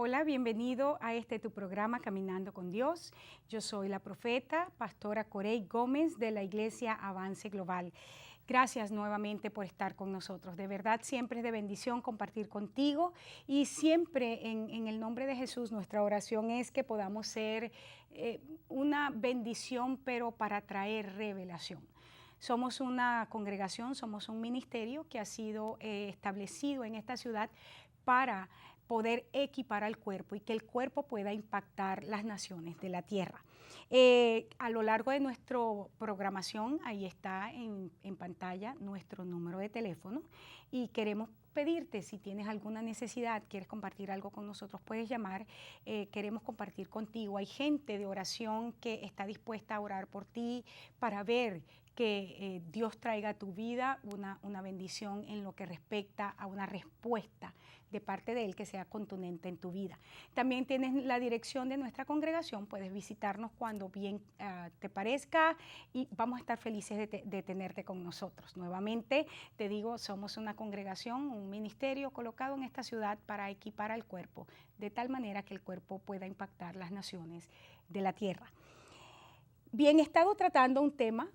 Hola, bienvenido a tu programa Caminando con Dios. Yo soy la profeta, pastora Corey Gómez de la Iglesia Avance Global. Gracias nuevamente por estar con nosotros. De verdad, siempre es de bendición compartir contigo y siempre en el nombre de Jesús nuestra oración es que podamos ser una bendición, pero para traer revelación. Somos una congregación, somos un ministerio que ha sido establecido en esta ciudad para poder equipar al cuerpo y que el cuerpo pueda impactar las naciones de la tierra. A lo largo de nuestra programación, ahí está en pantalla nuestro número de teléfono y queremos pedirte si tienes alguna necesidad, quieres compartir algo con nosotros, puedes llamar, queremos compartir contigo. Hay gente de oración que está dispuesta a orar por ti para ver que Dios traiga a tu vida una bendición en lo que respecta a una respuesta de parte de Él que sea contundente en tu vida. También tienes la dirección de nuestra congregación, puedes visitarnos cuando bien te parezca y vamos a estar felices de tenerte con nosotros. Nuevamente te digo, somos una congregación, un ministerio colocado en esta ciudad para equipar al cuerpo, de tal manera que el cuerpo pueda impactar las naciones de la tierra. Bien, he estado tratando un tema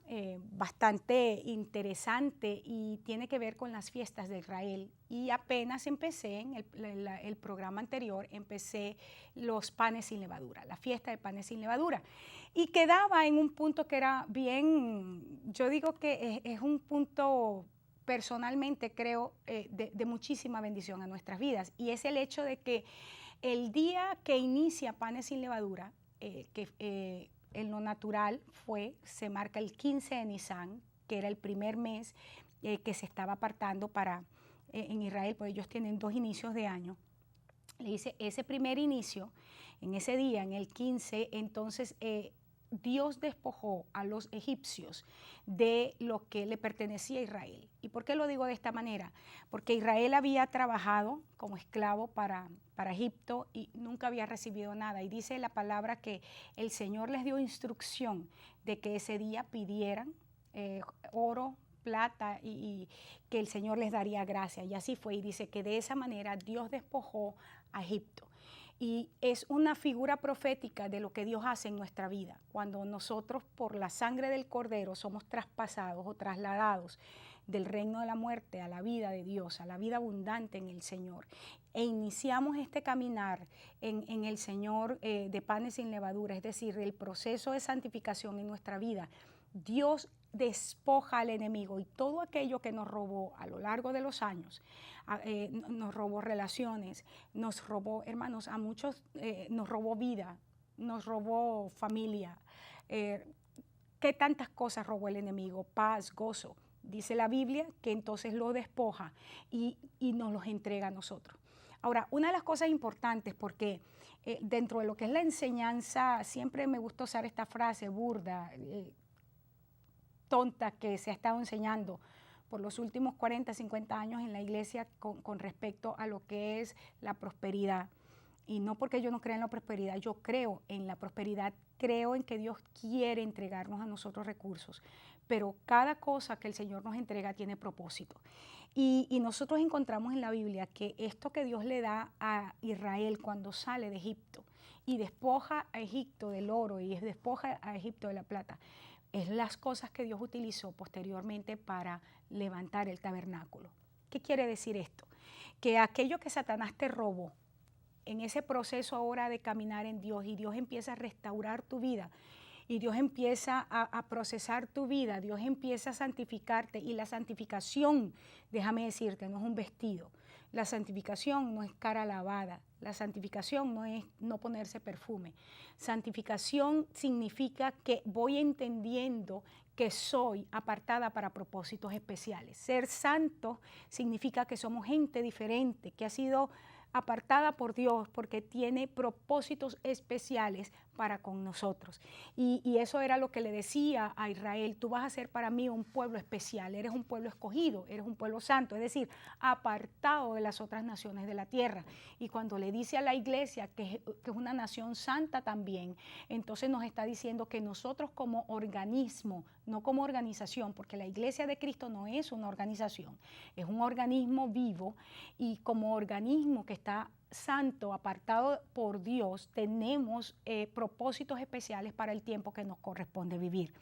bastante interesante y tiene que ver con las fiestas de Israel. Y apenas empecé, en el programa anterior, empecé los panes sin levadura, la fiesta de panes sin levadura. Y quedaba en un punto que era bien, yo digo que es un punto personalmente creo de muchísima bendición a nuestras vidas. Y es el hecho de que el día que inicia panes sin levadura, en lo natural se marca el 15 de Nisan, que era el primer mes que se estaba apartando para en Israel, pues ellos tienen 2 inicios de año. Le dice, ese primer inicio, en ese día, en el 15, entonces Dios despojó a los egipcios de lo que le pertenecía a Israel. ¿Y por qué lo digo de esta manera? Porque Israel había trabajado como esclavo para Egipto y nunca había recibido nada. Y dice la palabra que el Señor les dio instrucción de que ese día pidieran oro, plata y que el Señor les daría gracia. Y así fue. Y dice que de esa manera Dios despojó a Egipto. Y es una figura profética de lo que Dios hace en nuestra vida. Cuando nosotros por la sangre del Cordero somos traspasados o trasladados del reino de la muerte a la vida de Dios, a la vida abundante en el Señor. E iniciamos este caminar en el Señor de panes sin levadura, es decir, el proceso de santificación en nuestra vida. Dios despoja al enemigo y todo aquello que nos robó a lo largo de los años, nos robó relaciones, nos robó, hermanos, a muchos nos robó vida, nos robó familia. ¿Qué tantas cosas robó el enemigo? Paz, gozo. Dice la Biblia que entonces lo despoja y nos los entrega a nosotros. Ahora, una de las cosas importantes, porque dentro de lo que es la enseñanza, siempre me gusta usar esta frase burda, tonta que se ha estado enseñando por los últimos 40, 50 años en la iglesia con respecto a lo que es la prosperidad. Y no porque yo no crea en la prosperidad, yo creo en la prosperidad, creo en que Dios quiere entregarnos a nosotros recursos, pero cada cosa que el Señor nos entrega tiene propósito. Y nosotros encontramos en la Biblia que esto que Dios le da a Israel cuando sale de Egipto y despoja a Egipto del oro y despoja a Egipto de la plata, es las cosas que Dios utilizó posteriormente para levantar el tabernáculo. ¿Qué quiere decir esto? Que aquello que Satanás te robó, en ese proceso ahora de caminar en Dios y Dios empieza a restaurar tu vida y Dios empieza a procesar tu vida, Dios empieza a santificarte y la santificación, déjame decirte, no es un vestido, la santificación no es cara lavada, la santificación no es no ponerse perfume, santificación significa que voy entendiendo que soy apartada para propósitos especiales. Ser santo significa que somos gente diferente, que ha sido apartada por Dios porque tiene propósitos especiales para con nosotros. Y eso era lo que le decía a Israel, tú vas a ser para mí un pueblo especial, eres un pueblo escogido, eres un pueblo santo, es decir, apartado de las otras naciones de la tierra. Y cuando le dice a la iglesia que es una nación santa también, entonces nos está diciendo que nosotros como organismo, no como organización, porque la iglesia de Cristo no es una organización, es un organismo vivo y como organismo que está santo, apartado por Dios, tenemos propósitos especiales para el tiempo que nos corresponde vivir.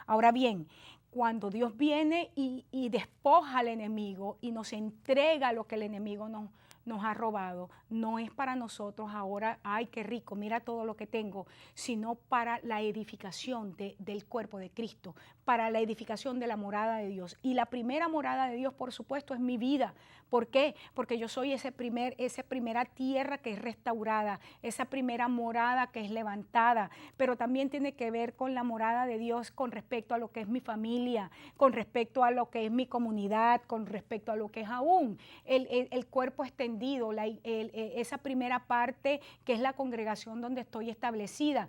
Ahora bien, cuando Dios viene y despoja al enemigo y nos entrega lo que el enemigo nos ha robado, no es para nosotros ahora, ay, qué rico, mira todo lo que tengo, sino para la edificación del cuerpo de Cristo, para la edificación de la morada de Dios. Y la primera morada de Dios, por supuesto, es mi vida. ¿Por qué? Porque yo soy esa primera tierra que es restaurada, esa primera morada que es levantada, pero también tiene que ver con la morada de Dios con respecto a lo que es mi familia, con respecto a lo que es mi comunidad, con respecto a lo que es aún el cuerpo extendido, esa primera parte que es la congregación donde estoy establecida.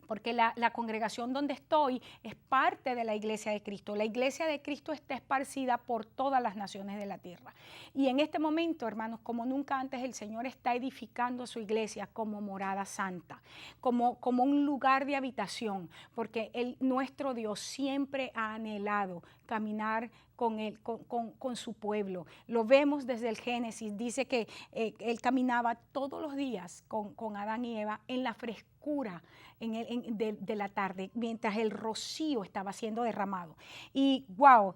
Porque la congregación donde estoy es parte de la iglesia de Cristo. La iglesia de Cristo está esparcida por todas las naciones de la tierra. Y en este momento, hermanos, como nunca antes, el Señor está edificando su iglesia como morada santa, como un lugar de habitación, porque nuestro Dios siempre ha anhelado caminar con su pueblo. Lo vemos desde el Génesis, dice que Él caminaba todos los días con Adán y Eva en la frescura de la tarde, mientras el rocío estaba siendo derramado. Y wow,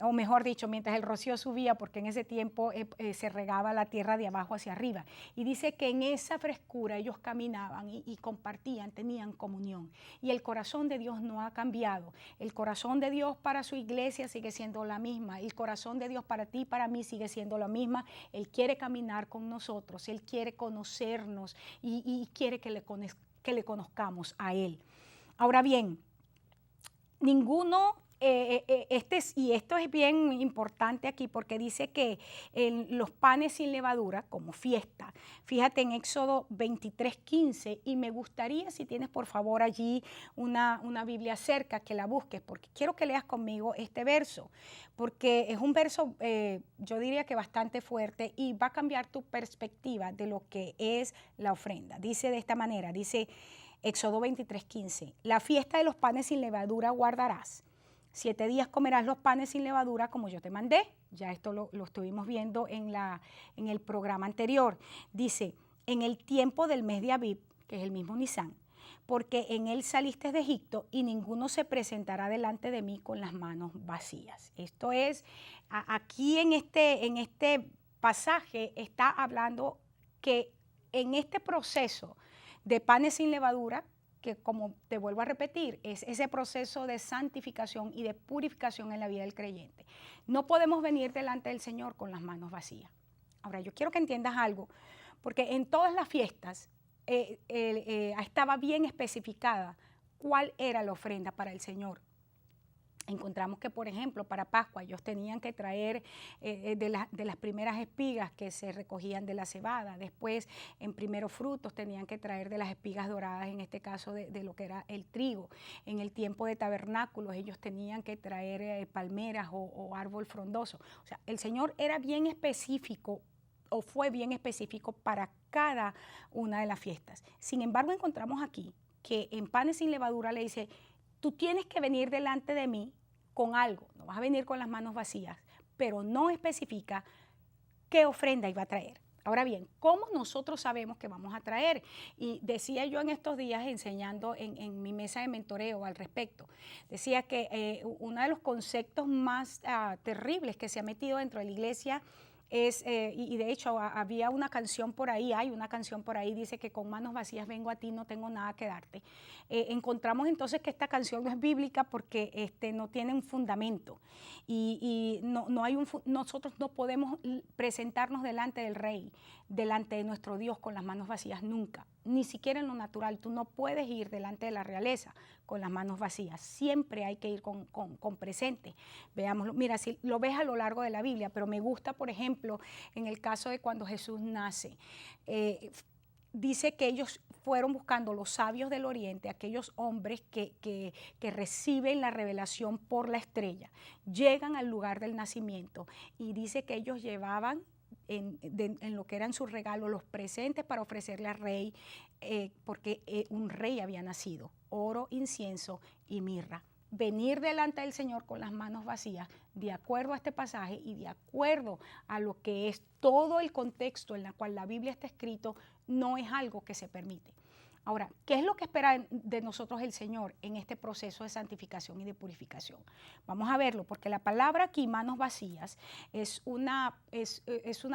o mejor dicho, mientras el rocío subía, porque en ese tiempo se regaba la tierra de abajo hacia arriba. Y dice que en esa frescura ellos caminaban y compartían, tenían comunión. Y el corazón de Dios no ha cambiado. El corazón de Dios para su iglesia sigue siendo la misma. El corazón de Dios para ti y para mí sigue siendo la misma. Él quiere caminar con nosotros, Él quiere conocernos y quiere que le conozcamos a Él. Ahora bien, ninguno, y esto es bien importante aquí porque dice que los panes sin levadura como fiesta, fíjate en Éxodo 23:15, y me gustaría si tienes por favor allí una Biblia cerca que la busques, porque quiero que leas conmigo este verso, porque es un verso yo diría que bastante fuerte y va a cambiar tu perspectiva de lo que es la ofrenda. Dice de esta manera, dice Éxodo 23:15, la fiesta de los panes sin levadura guardarás. 7 días comerás los panes sin levadura como yo te mandé. Ya esto lo estuvimos viendo en el programa anterior. Dice, en el tiempo del mes de Abib, que es el mismo Nisán, porque en él saliste de Egipto y ninguno se presentará delante de mí con las manos vacías. Esto es, aquí en este pasaje está hablando que en este proceso de panes sin levadura, que como te vuelvo a repetir, es ese proceso de santificación y de purificación en la vida del creyente. No podemos venir delante del Señor con las manos vacías. Ahora, yo quiero que entiendas algo, porque en todas las fiestas estaba bien especificada cuál era la ofrenda para el Señor. Encontramos que, por ejemplo, para Pascua ellos tenían que traer de las primeras espigas que se recogían de la cebada. Después, en primeros frutos, tenían que traer de las espigas doradas, en este caso de lo que era el trigo. En el tiempo de tabernáculos, ellos tenían que traer palmeras o árbol frondoso. O sea, el Señor era bien específico, o fue bien específico para cada una de las fiestas. Sin embargo, encontramos aquí que en panes sin levadura le dice, tú tienes que venir delante de mí con algo, no vas a venir con las manos vacías, pero no especifica qué ofrenda iba a traer. Ahora bien, ¿cómo nosotros sabemos que vamos a traer? Y decía yo en estos días enseñando en mi mesa de mentoreo al respecto, decía que uno de los conceptos más terribles que se ha metido dentro de la iglesia es, y de hecho había una canción por ahí, hay una canción por ahí, dice que con manos vacías vengo a ti, no tengo nada que darte. Encontramos entonces que esta canción no es bíblica porque no tiene un fundamento y nosotros no podemos presentarnos delante del Rey, delante de nuestro Dios con las manos vacías nunca, ni siquiera en lo natural. Tú no puedes ir delante de la realeza con las manos vacías, siempre hay que ir con presente. Veámoslo, mira, si lo ves a lo largo de la Biblia, pero me gusta, por ejemplo, en el caso de cuando Jesús nace, dice que ellos fueron buscando los sabios del oriente, aquellos hombres que reciben la revelación por la estrella, llegan al lugar del nacimiento y dice que ellos llevaban en lo que eran sus regalos, los presentes para ofrecerle al rey, porque un rey había nacido, oro, incienso y mirra. venir delante del Señor con las manos vacías, de acuerdo a este pasaje y de acuerdo a lo que es todo el contexto en el cual la Biblia está escrito, no es algo que se permite. Ahora, ¿qué es lo que espera de nosotros el Señor en este proceso de santificación y de purificación? Vamos a verlo, porque la palabra aquí, manos vacías, es una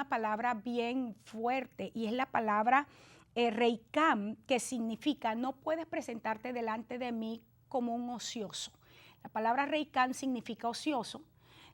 palabra bien fuerte y es la palabra reikam, que significa no puedes presentarte delante de mí como un ocioso. La palabra reikam significa ocioso.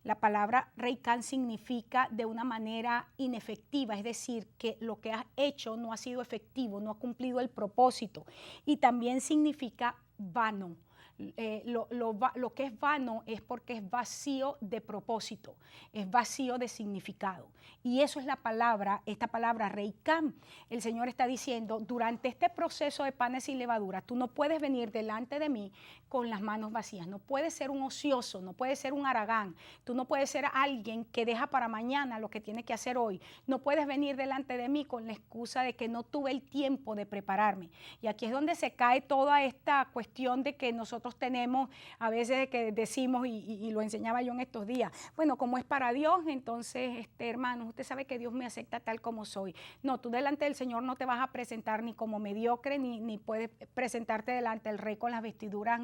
La palabra reikam significa de una manera inefectiva, es decir, que lo que has hecho no ha sido efectivo, no ha cumplido el propósito. Y también significa vano. Lo que es vano es porque es vacío de propósito, es vacío de significado. Y eso es la palabra, esta palabra reikam. El Señor está diciendo, durante este proceso de panes sin levadura, tú no puedes venir delante de mí con las manos vacías. No puedes ser un ocioso, no puedes ser un haragán. Tú no puedes ser alguien que deja para mañana lo que tiene que hacer hoy. No puedes venir delante de mí con la excusa de que no tuve el tiempo de prepararme. Y aquí es donde se cae toda esta cuestión de que nosotros tenemos a veces que decimos, y lo enseñaba yo en estos días, bueno, como es para Dios, entonces, hermano, usted sabe que Dios me acepta tal como soy. No, tú delante del Señor no te vas a presentar ni como mediocre, ni puedes presentarte delante del Rey con las vestiduras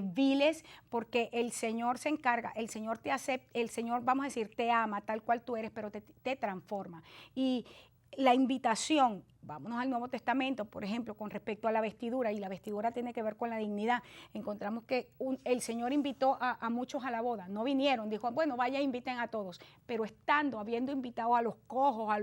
viles, porque el Señor se encarga, el Señor te acepta, el Señor, vamos a decir, te ama tal cual tú eres, pero te transforma. Y la invitación, vámonos al Nuevo Testamento, por ejemplo, con respecto a la vestidura, y la vestidura tiene que ver con la dignidad. Encontramos que el Señor invitó a muchos a la boda, no vinieron, dijo, bueno, vaya, inviten a todos, pero habiendo invitado a los cojos, a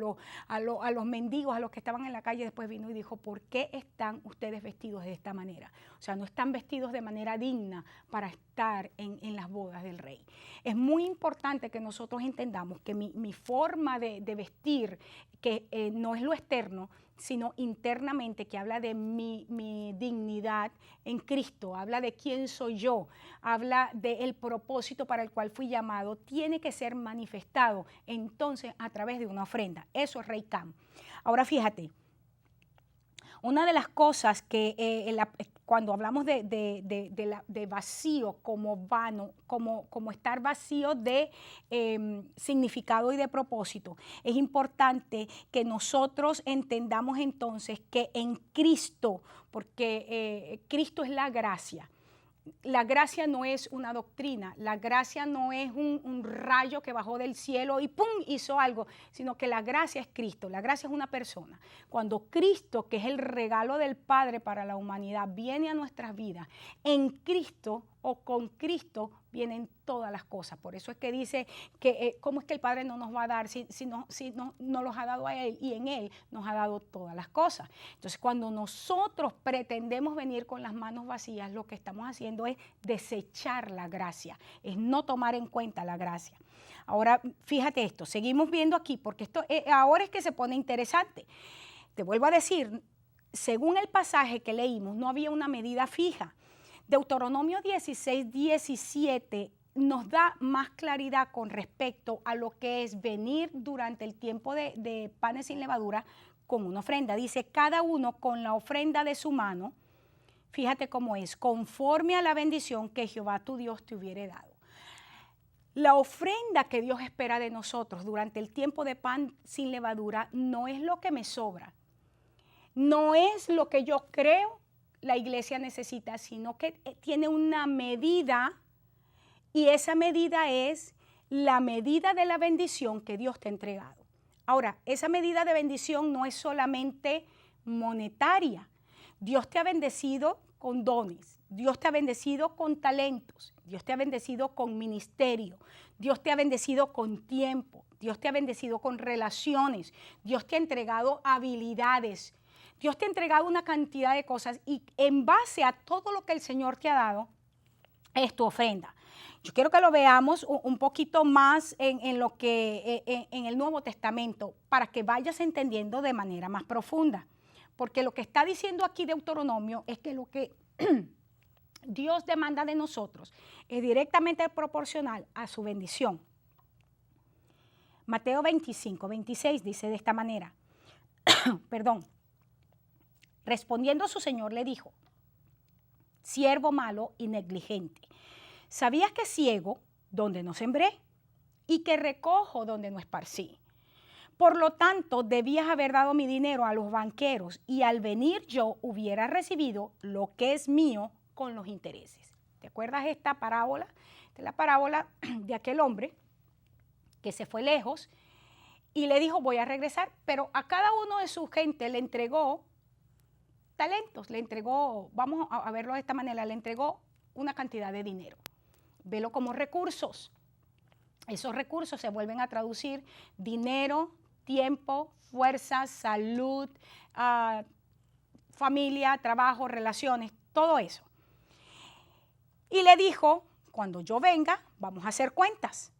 los mendigos, a los que estaban en la calle, después vino y dijo, ¿por qué están ustedes vestidos de esta manera? O sea, no están vestidos de manera digna para estar en las bodas del Rey. Es muy importante que nosotros entendamos que mi forma de vestir, que no es lo externo, sino internamente, que habla de mi dignidad en Cristo, habla de quién soy yo, habla del propósito para el cual fui llamado, tiene que ser manifestado entonces a través de una ofrenda. Eso es reikam. Ahora fíjate, una de las cosas que cuando hablamos de vacío como vano, como estar vacío de significado y de propósito, es importante que nosotros entendamos entonces que en Cristo, porque Cristo es la gracia. La gracia no es una doctrina, la gracia no es un rayo que bajó del cielo y ¡pum! Hizo algo, sino que la gracia es Cristo, la gracia es una persona. Cuando Cristo, que es el regalo del Padre para la humanidad, viene a nuestras vidas, en Cristo o con Cristo vienen todas las cosas. Por eso es que dice que cómo es que el Padre no nos va a dar si no los ha dado a Él, y en Él nos ha dado todas las cosas. Entonces, cuando nosotros pretendemos venir con las manos vacías, lo que estamos haciendo es desechar la gracia, es no tomar en cuenta la gracia. Ahora, fíjate esto, seguimos viendo aquí, porque esto ahora es que se pone interesante. Te vuelvo a decir, según el pasaje que leímos, no había una medida fija. Deuteronomio 16, 17 nos da más claridad con respecto a lo que es venir durante el tiempo de panes sin levadura con una ofrenda. Dice, cada uno con la ofrenda de su mano, fíjate cómo es, conforme a la bendición que Jehová tu Dios te hubiere dado. La ofrenda que Dios espera de nosotros durante el tiempo de pan sin levadura no es lo que me sobra, no es lo que yo creo la iglesia necesita, sino que tiene una medida, y esa medida es la medida de la bendición que Dios te ha entregado. Ahora, esa medida de bendición no es solamente monetaria. Dios te ha bendecido con dones, Dios te ha bendecido con talentos, Dios te ha bendecido con ministerio, Dios te ha bendecido con tiempo, Dios te ha bendecido con relaciones, Dios te ha entregado habilidades, Dios te ha entregado una cantidad de cosas, y en base a todo lo que el Señor te ha dado, es tu ofrenda. Yo quiero que lo veamos un poquito más en el Nuevo Testamento, para que vayas entendiendo de manera más profunda. Porque lo que está diciendo aquí Deuteronomio es que lo que Dios demanda de nosotros es directamente proporcional a su bendición. Mateo 25, 26 dice de esta manera, perdón. Respondiendo su señor le dijo, siervo malo y negligente. ¿Sabías que ciego donde no sembré y que recojo donde no esparcí? Por lo tanto, debías haber dado mi dinero a los banqueros y al venir yo hubiera recibido lo que es mío con los intereses. ¿Te acuerdas esta parábola? Esta es la parábola de aquel hombre que se fue lejos y le dijo, voy a regresar, pero a cada uno de su gente le entregó talentos, le entregó, vamos a verlo de esta manera, le entregó una cantidad de dinero. Velo como recursos. Esos recursos se vuelven a traducir dinero, tiempo, fuerza, salud, familia, trabajo, relaciones, todo eso. Y le dijo, cuando yo venga, vamos a hacer cuentas.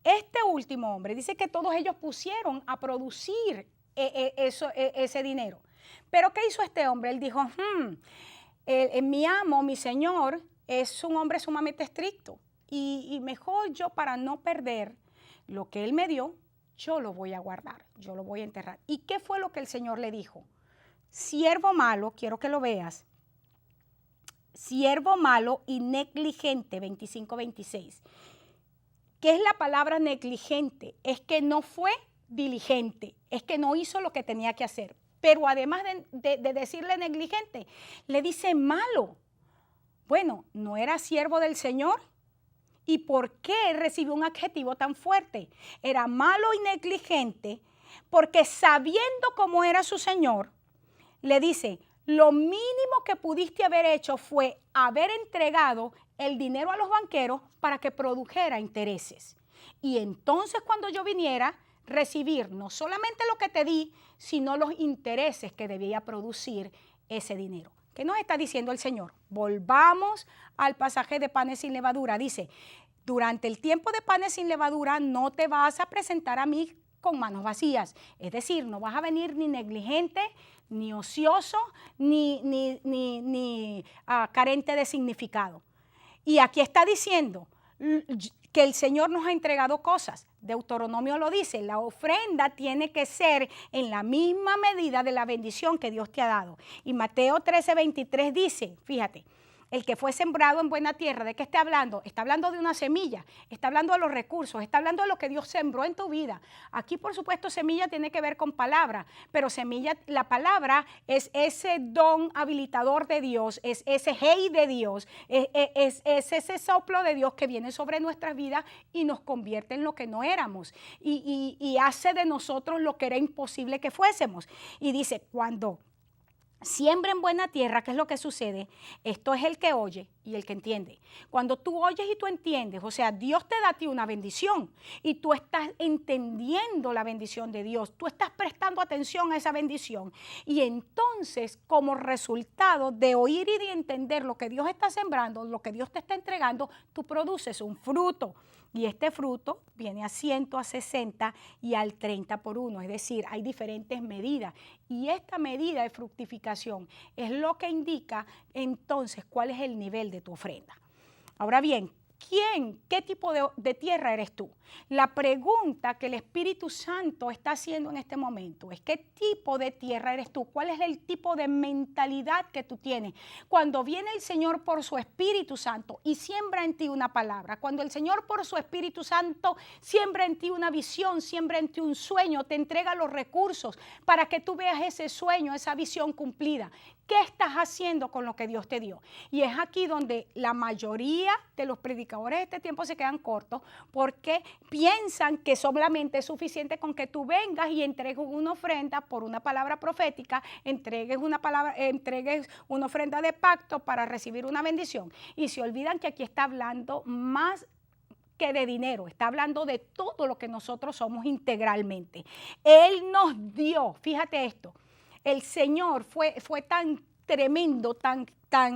Este último hombre dice que todos ellos pusieron a producir ese dinero. Pero ¿qué hizo este hombre? Él dijo, mi amo, mi señor, es un hombre sumamente estricto. Y mejor yo, para no perder lo que él me dio, yo lo voy a guardar, yo lo voy a enterrar. ¿Y qué fue lo que el Señor le dijo? Siervo malo, quiero que lo veas. Siervo malo y negligente, 25-26. ¿Qué es la palabra negligente? Es que no fue diligente, es que no hizo lo que tenía que hacer. Pero además de decirle negligente, le dice malo. Bueno, ¿no era siervo del Señor? ¿Y por qué recibió un adjetivo tan fuerte? Era malo y negligente porque sabiendo cómo era su Señor, le dice, lo mínimo que pudiste haber hecho fue haber entregado el dinero a los banqueros para que produjera intereses. Y entonces cuando yo viniera, recibir no solamente lo que te di, sino los intereses que debía producir ese dinero. ¿Qué nos está diciendo el Señor? Volvamos al pasaje de panes sin levadura. Dice, durante el tiempo de panes sin levadura no te vas a presentar a mí con manos vacías. Es decir, no vas a venir ni negligente, ni ocioso, ni carente de significado. Y aquí está diciendo que el Señor nos ha entregado cosas. Deuteronomio lo dice, la ofrenda tiene que ser en la misma medida de la bendición que Dios te ha dado. Y Mateo 13:23 dice, fíjate, el que fue sembrado en buena tierra, ¿de qué está hablando? Está hablando de una semilla, está hablando de los recursos, está hablando de lo que Dios sembró en tu vida. Aquí, por supuesto, semilla tiene que ver con palabra, pero semilla, la palabra es ese don habilitador de Dios, es ese hey de Dios, es ese soplo de Dios que viene sobre nuestras vidas y nos convierte en lo que no éramos y hace de nosotros lo que era imposible que fuésemos. Y dice, cuando siembra en buena tierra, ¿qué es lo que sucede? Esto es el que oye y el que entiende. Cuando tú oyes y tú entiendes, o sea, Dios te da a ti una bendición y tú estás entendiendo la bendición de Dios, tú estás prestando atención a esa bendición y entonces como resultado de oír y de entender lo que Dios está sembrando, lo que Dios te está entregando, tú produces un fruto. Y este fruto viene a 100, a 60 y al 30 por uno. Es decir, hay diferentes medidas. Y esta medida de fructificación es lo que indica entonces cuál es el nivel de tu ofrenda. Ahora bien, ¿qué tipo de tierra eres tú? La pregunta que el Espíritu Santo está haciendo en este momento es ¿qué tipo de tierra eres tú? ¿Cuál es el tipo de mentalidad que tú tienes? Cuando viene el Señor por su Espíritu Santo y siembra en ti una palabra, cuando el Señor por su Espíritu Santo siembra en ti una visión, siembra en ti un sueño, te entrega los recursos para que tú veas ese sueño, esa visión cumplida. ¿Qué estás haciendo con lo que Dios te dio? Y es aquí donde la mayoría de los predicadores de este tiempo se quedan cortos porque piensan que solamente es suficiente con que tú vengas y entregues una ofrenda por una palabra profética, entregues una ofrenda de pacto para recibir una bendición. Y se olvidan que aquí está hablando más que de dinero, está hablando de todo lo que nosotros somos integralmente. Él nos dio, fíjate esto, el Señor fue tan tremendo,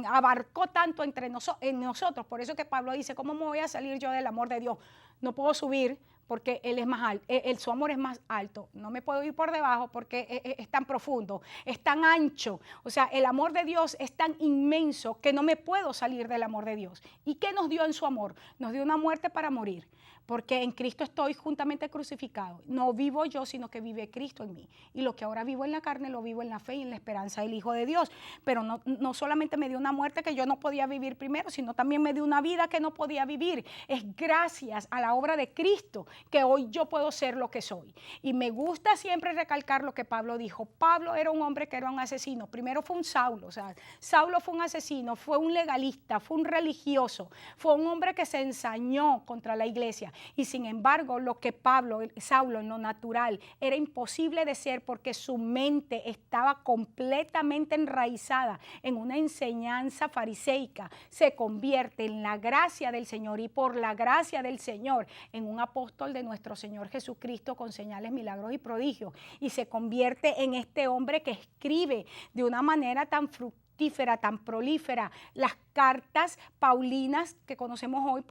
abarcó tanto en nosotros. Por eso que Pablo dice, ¿cómo me voy a salir yo del amor de Dios? No puedo subir porque Él es más alto, su amor es más alto. No me puedo ir por debajo porque es tan profundo, es tan ancho. O sea, el amor de Dios es tan inmenso que no me puedo salir del amor de Dios. ¿Y qué nos dio en su amor? Nos dio una muerte para morir. porque en Cristo estoy juntamente crucificado. No vivo yo, sino que vive Cristo en mí. Y lo que ahora vivo en la carne, lo vivo en la fe y en la esperanza del Hijo de Dios. Pero no solamente me dio una muerte que yo no podía vivir primero, sino también me dio una vida que no podía vivir. Es gracias a la obra de Cristo que hoy yo puedo ser lo que soy. Y me gusta siempre recalcar lo que Pablo dijo. Pablo era un hombre que era un asesino. Primero fue un Saulo, o sea, Saulo fue un asesino, fue un legalista, fue un religioso, fue un hombre que se ensañó contra la iglesia. Y sin embargo, lo que Saulo en lo natural era imposible de ser porque su mente estaba completamente enraizada en una enseñanza fariseica, se convierte en la gracia del Señor y por la gracia del Señor en un apóstol de nuestro Señor Jesucristo con señales, milagros y prodigios, y se convierte en este hombre que escribe de una manera tan fructífera, tan prolífera, las cartas paulinas que conocemos hoy,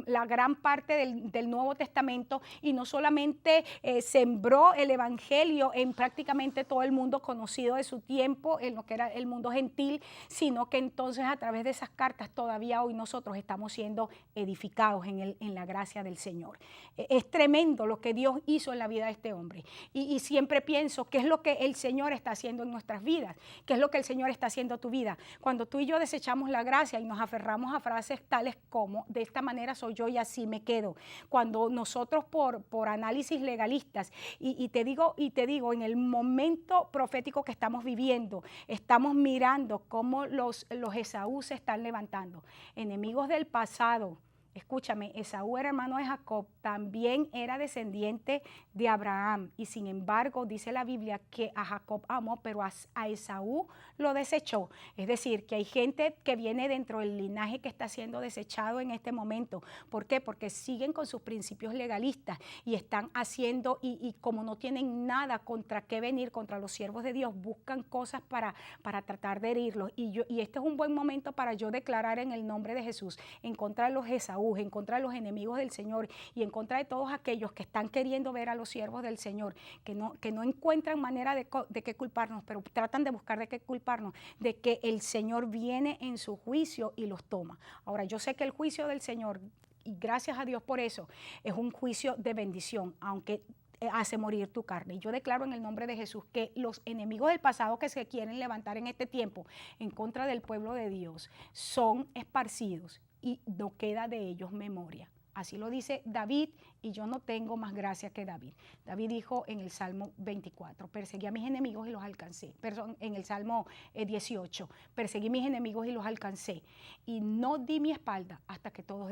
la gran parte del Nuevo Testamento, y no solamente sembró el evangelio en prácticamente todo el mundo conocido de su tiempo, en lo que era el mundo gentil, sino que entonces a través de esas cartas todavía hoy nosotros estamos siendo edificados en la gracia del Señor. Es tremendo lo que Dios hizo en la vida de este hombre, y siempre pienso qué es lo que el Señor está haciendo en nuestras vidas, qué es lo que el Señor está haciendo en tu vida. Cuando tú y yo desechamos la gracia y nos aferramos a frases tales como de esta manera soy yo y así me quedo, cuando nosotros por análisis legalistas y te digo en el momento profético que estamos viviendo, estamos mirando cómo los Esaú se están levantando, enemigos del pasado. Escúchame, Esaú era hermano de Jacob, también era descendiente de Abraham, y sin embargo dice la Biblia que a Jacob amó, pero a Esaú lo desechó. Es decir, que hay gente que viene dentro del linaje que está siendo desechado en este momento. ¿Por qué? Porque siguen con sus principios legalistas y están haciendo, y como no tienen nada contra qué venir contra los siervos de Dios, buscan cosas para tratar de herirlos. Y este es un buen momento para yo declarar en el nombre de Jesús, en contra de los Esaú, en contra de los enemigos del Señor y en contra de todos aquellos que están queriendo ver a los siervos del Señor, que no encuentran manera de qué culparnos, pero tratan de buscar de qué culparnos, de que el Señor viene en su juicio y los toma. Ahora, yo sé que el juicio del Señor, y gracias a Dios por eso, es un juicio de bendición, aunque hace morir tu carne. Y yo declaro en el nombre de Jesús que los enemigos del pasado que se quieren levantar en este tiempo en contra del pueblo de Dios son esparcidos y no queda de ellos memoria. Así lo dice David, y yo no tengo más gracia que David. David dijo en el Salmo 24, perseguí a mis enemigos y los alcancé. Perdón, en el Salmo 18, perseguí mis enemigos y los alcancé. Y no di mi espalda hasta que todos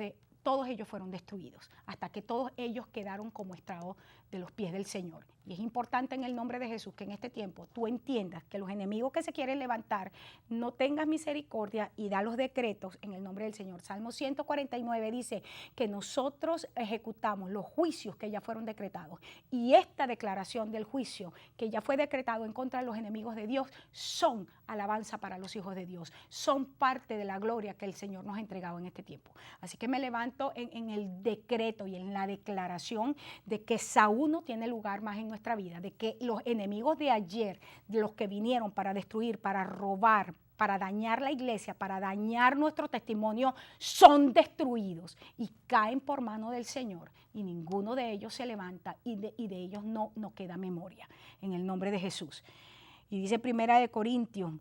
ellos fueron destruidos, hasta que todos ellos quedaron como estrado de los pies del Señor. Y es importante en el nombre de Jesús que en este tiempo tú entiendas que los enemigos que se quieren levantar, no tengas misericordia y da los decretos en el nombre del Señor. Salmo 149 dice que nosotros ejecutamos los juicios que ya fueron decretados. Y esta declaración del juicio que ya fue decretado en contra de los enemigos de Dios son alabanza para los hijos de Dios. Son parte de la gloria que el Señor nos ha entregado en este tiempo. Así que me levanto en el decreto y en la declaración de que Saúl no tiene lugar más en nuestra vida, de que los enemigos de ayer, de los que vinieron para destruir, para robar, para dañar la iglesia, para dañar nuestro testimonio, son destruidos y caen por mano del Señor, y ninguno de ellos se levanta y de ellos no queda memoria, en el nombre de Jesús. Y dice 1 Corintios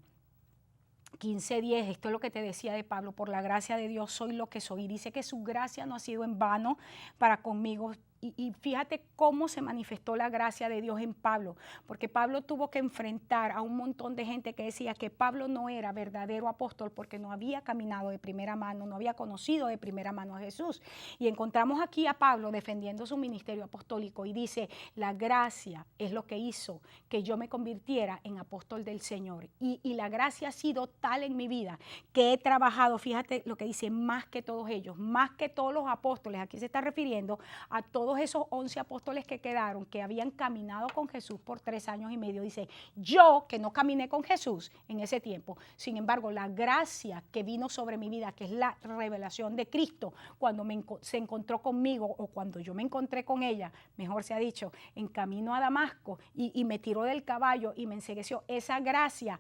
15:10, esto es lo que te decía de Pablo, por la gracia de Dios soy lo que soy. Y dice que su gracia no ha sido en vano para conmigo. Y fíjate cómo se manifestó la gracia de Dios en Pablo, porque Pablo tuvo que enfrentar a un montón de gente que decía que Pablo no era verdadero apóstol porque no había caminado de primera mano, no había conocido de primera mano a Jesús. Y encontramos aquí a Pablo defendiendo su ministerio apostólico y dice, la gracia es lo que hizo que yo me convirtiera en apóstol del Señor. Y la gracia ha sido tal en mi vida que he trabajado, fíjate lo que dice, más que todos ellos, más que todos los apóstoles. Aquí se está refiriendo a todos esos 11 apóstoles que quedaron, que habían caminado con Jesús por 3 años y medio. Dice, yo que no caminé con Jesús en ese tiempo, sin embargo, la gracia que vino sobre mi vida, que es la revelación de Cristo, cuando se encontró conmigo, o cuando yo me encontré con ella, mejor se ha dicho, en camino a Damasco, y me tiró del caballo y me ensegueció, esa gracia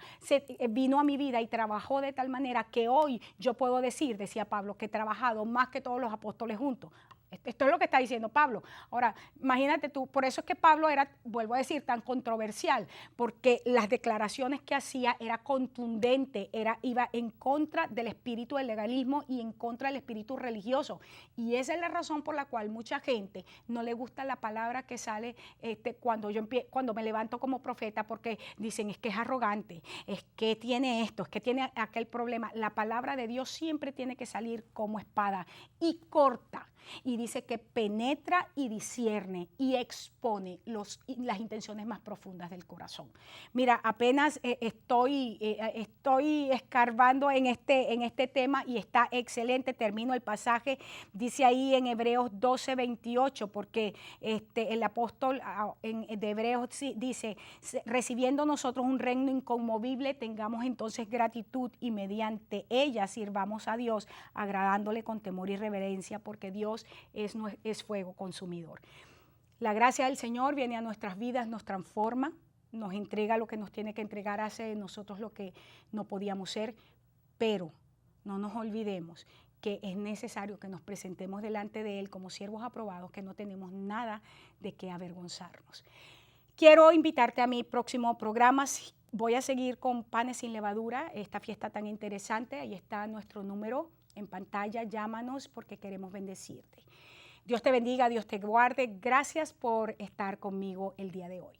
vino a mi vida y trabajó de tal manera que hoy yo puedo decir, decía Pablo, que he trabajado más que todos los apóstoles juntos. Esto es lo que está diciendo Pablo. Ahora, imagínate tú, por eso es que Pablo era, vuelvo a decir, tan controversial, porque las declaraciones que hacía era contundente, iba en contra del espíritu del legalismo y en contra del espíritu religioso. Y esa es la razón por la cual mucha gente no le gusta la palabra que sale cuando me levanto como profeta, porque dicen es que es arrogante, es que tiene esto, es que tiene aquel problema. La palabra de Dios siempre tiene que salir como espada y corta. Y dice que penetra y discierne y expone las intenciones más profundas del corazón. Mira, apenas estoy escarbando en este tema y está excelente. Termino el pasaje, dice ahí en Hebreos 12:28, porque el apóstol de Hebreos dice, recibiendo nosotros un reino inconmovible, tengamos entonces gratitud y mediante ella sirvamos a Dios, agradándole con temor y reverencia, porque Dios es fuego consumidor. La gracia del Señor viene a nuestras vidas, nos transforma, nos entrega lo que nos tiene que entregar, hace de nosotros lo que no podíamos ser, pero no nos olvidemos que es necesario que nos presentemos delante de Él como siervos aprobados, que no tenemos nada de qué avergonzarnos. Quiero invitarte a mi próximo programa. Voy a seguir con Panes sin Levadura, esta fiesta tan interesante. Ahí está nuestro número en pantalla, llámanos porque queremos bendecirte. Dios te bendiga, Dios te guarde. Gracias por estar conmigo el día de hoy.